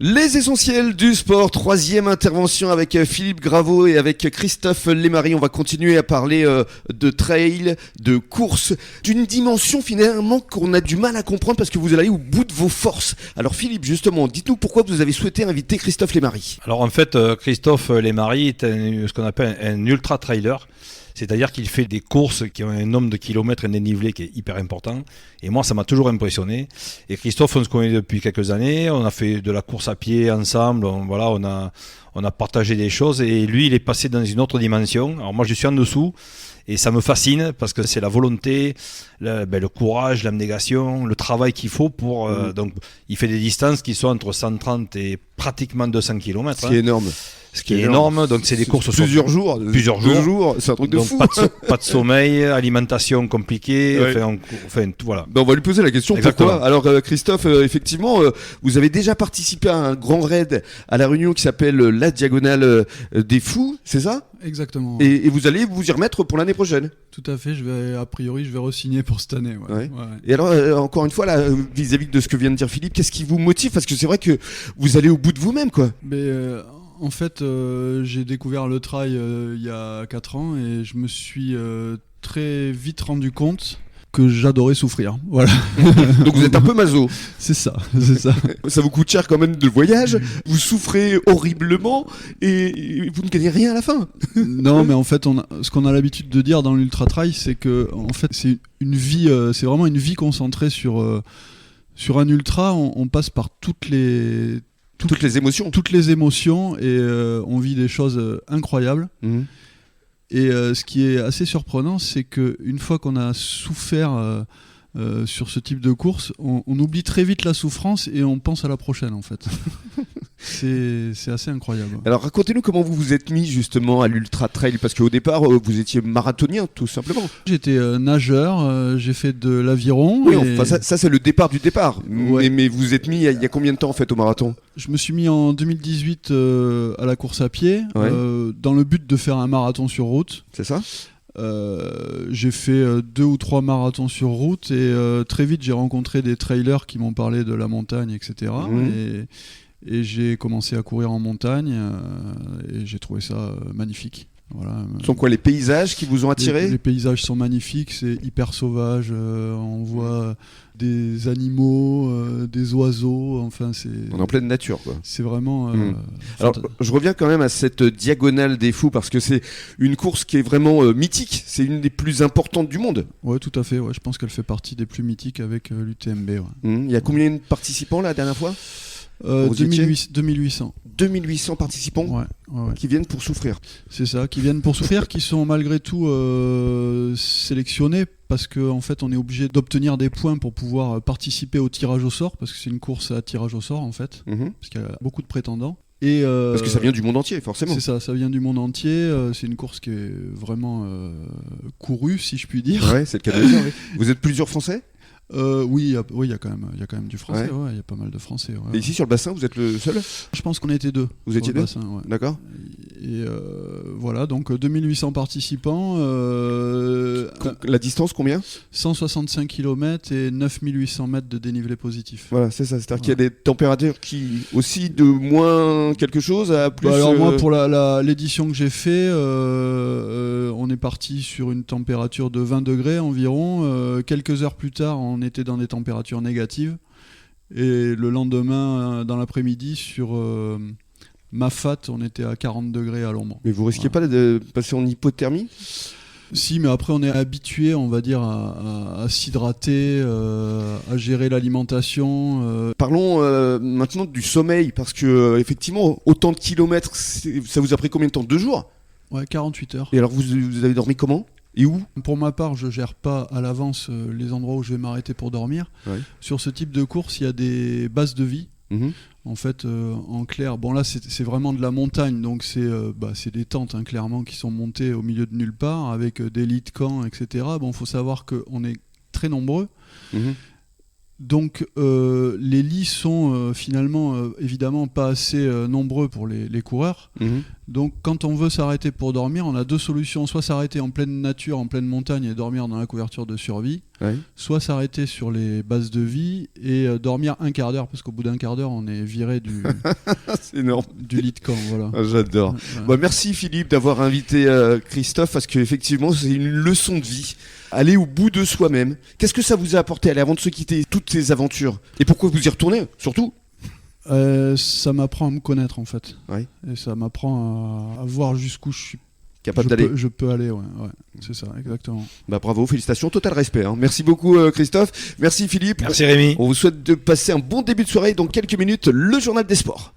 Les essentiels du sport, troisième intervention avec Philippe Graveau et avec Christophe Lémarie. On va continuer à parler de trail, de course, d'une dimension finalement qu'on a du mal à comprendre parce que vous allez au bout de vos forces. Alors Philippe, justement, dites-nous pourquoi vous avez souhaité inviter Christophe Lémarie. Alors en fait, Christophe Lémarie est ce qu'on appelle un ultra-trailer. C'est-à-dire qu'il fait des courses qui ont un nombre de kilomètres, un dénivelé qui est hyper important. Et moi, ça m'a toujours impressionné. Et Christophe, on se connaît depuis quelques années. On a fait de la course à pied ensemble. On a partagé des choses. Et lui, il est passé dans une autre dimension. Alors moi, je suis en dessous. Et ça me fascine parce que c'est la volonté, le courage, l'abnégation, le travail qu'il faut pour... Donc, il fait des distances qui sont entre 130 et pratiquement 200 km. Ce qui est énorme. Ce qui est énorme, donc c'est des courses sur plusieurs jours, c'est un truc de donc fou. Pas de sommeil, alimentation compliquée, ouais. Voilà. Ben on va lui poser la question. Exactement. Pourquoi. Alors Christophe, effectivement, vous avez déjà participé à un grand raid à La Réunion qui s'appelle la Diagonale des Fous, c'est ça ? Exactement. Et vous allez vous y remettre pour l'année prochaine ? Tout à fait, je vais re-signer pour cette année. Ouais. Et alors, encore une fois, là, vis-à-vis de ce que vient de dire Philippe, qu'est-ce qui vous motive ? Parce que c'est vrai que vous allez au bout de vous-même, quoi. Mais en fait, j'ai découvert le trail il y a 4 ans et je me suis très vite rendu compte que j'adorais souffrir. Voilà. Donc vous êtes un peu maso. C'est ça. Ça vous coûte cher quand même de voyage, vous souffrez horriblement et vous ne gagnez rien à la fin. Non, mais en fait, ce qu'on a l'habitude de dire dans l'ultra trail, c'est que en fait, c'est une vie, c'est vraiment une vie concentrée sur un ultra. On passe par toutes les émotions et on vit des choses incroyables. Mmh. Et ce qui est assez surprenant, c'est qu'une fois qu'on a souffert sur ce type de course, on oublie très vite la souffrance et on pense à la prochaine en fait. C'est assez incroyable. Alors racontez-nous comment vous vous êtes mis justement à l'ultra trail, parce qu'au départ vous étiez marathonien tout simplement. J'étais nageur, j'ai fait de l'aviron. Oui, enfin, ça c'est le départ du départ. Ouais. Mais vous vous êtes mis il y a combien de temps en fait au marathon ? Je me suis mis en 2018 à la course à pied, dans le but de faire un marathon sur route. C'est ça ? J'ai fait 2 ou 3 marathons sur route et très vite j'ai rencontré des trailers qui m'ont parlé de la montagne, etc. Et j'ai commencé à courir en montagne et j'ai trouvé ça magnifique. Voilà. Ce sont quoi les paysages qui vous ont attiré ? Les paysages sont magnifiques, c'est hyper sauvage, on voit des animaux, des oiseaux, enfin c'est... On est en pleine nature quoi. C'est vraiment... Alors je reviens quand même à cette Diagonale des Fous parce que c'est une course qui est vraiment mythique, c'est une des plus importantes du monde. Ouais, tout à fait, je pense qu'elle fait partie des plus mythiques avec l'UTMB. Ouais. Il y a combien de participants la dernière fois ? 2800. 2800 participants qui viennent pour souffrir. C'est ça, qui viennent pour souffrir, qui sont malgré tout sélectionnés parce qu'en fait on est obligé d'obtenir des points pour pouvoir participer au tirage au sort, parce que c'est une course à tirage au sort en fait, parce qu'il y a beaucoup de prétendants. Parce que ça vient du monde entier forcément. C'est ça vient du monde entier, c'est une course qui est vraiment courue si je puis dire. Ouais, c'est le cas de le dire. Oui. Vous êtes plusieurs Français ? Oui, il y a quand même du français, il y a pas mal de français. Et ici sur le bassin, vous êtes le seul ? Je pense qu'on était 2. Vous étiez 2 ? Bassin, D'accord. Et voilà, donc 2800 participants. La distance, combien ? 165 km et 9800 mètres de dénivelé positif. Voilà, c'est ça. C'est-à-dire qu'il y a des températures qui aussi de moins quelque chose à plus... alors moi, pour l'édition que j'ai fait, on est parti sur une température de 20 degrés environ. Quelques heures plus tard, on était dans des températures négatives. Et le lendemain, dans l'après-midi, sur Mafat, on était à 40 degrés à l'ombre. Mais vous risquez pas de passer en hypothermie ? Si, mais après on est habitué, on va dire, à s'hydrater, à gérer l'alimentation. Parlons maintenant du sommeil, parce que effectivement, autant de kilomètres, ça vous a pris combien de temps ? 2 jours ? Ouais, 48 heures. Et alors vous avez dormi comment ? Et où ? Pour ma part, je gère pas à l'avance les endroits où je vais m'arrêter pour dormir. Ouais. Sur ce type de course, il y a des bases de vie. En fait, en clair, bon là c'est vraiment de la montagne, donc c'est des tentes clairement qui sont montées au milieu de nulle part avec des lits de camp, etc. Bon, faut savoir qu'on est très nombreux. Donc les lits sont finalement évidemment pas assez nombreux pour les coureurs. Donc quand on veut s'arrêter pour dormir, on a deux solutions, soit s'arrêter en pleine nature, en pleine montagne et dormir dans la couverture de survie, soit s'arrêter sur les bases de vie et dormir un quart d'heure, parce qu'au bout d'un quart d'heure on est viré c'est énorme. Du lit de camp. Voilà. Ah, j'adore. Voilà. Bah, merci Philippe d'avoir invité Christophe, parce qu'effectivement c'est une leçon de vie. Aller au bout de soi-même. Qu'est-ce que ça vous a apporté avant de se quitter, toutes ces aventures? Et pourquoi vous y retournez surtout? Ça m'apprend à me connaître en fait. Et ça m'apprend à voir jusqu'où je suis capable d'aller. Je peux aller, ouais, c'est ça, exactement. Bah bravo, félicitations, total respect. Hein. Merci beaucoup Christophe, merci Philippe. Merci Rémi. On vous souhaite de passer un bon début de soirée. Dans quelques minutes, le journal des sports.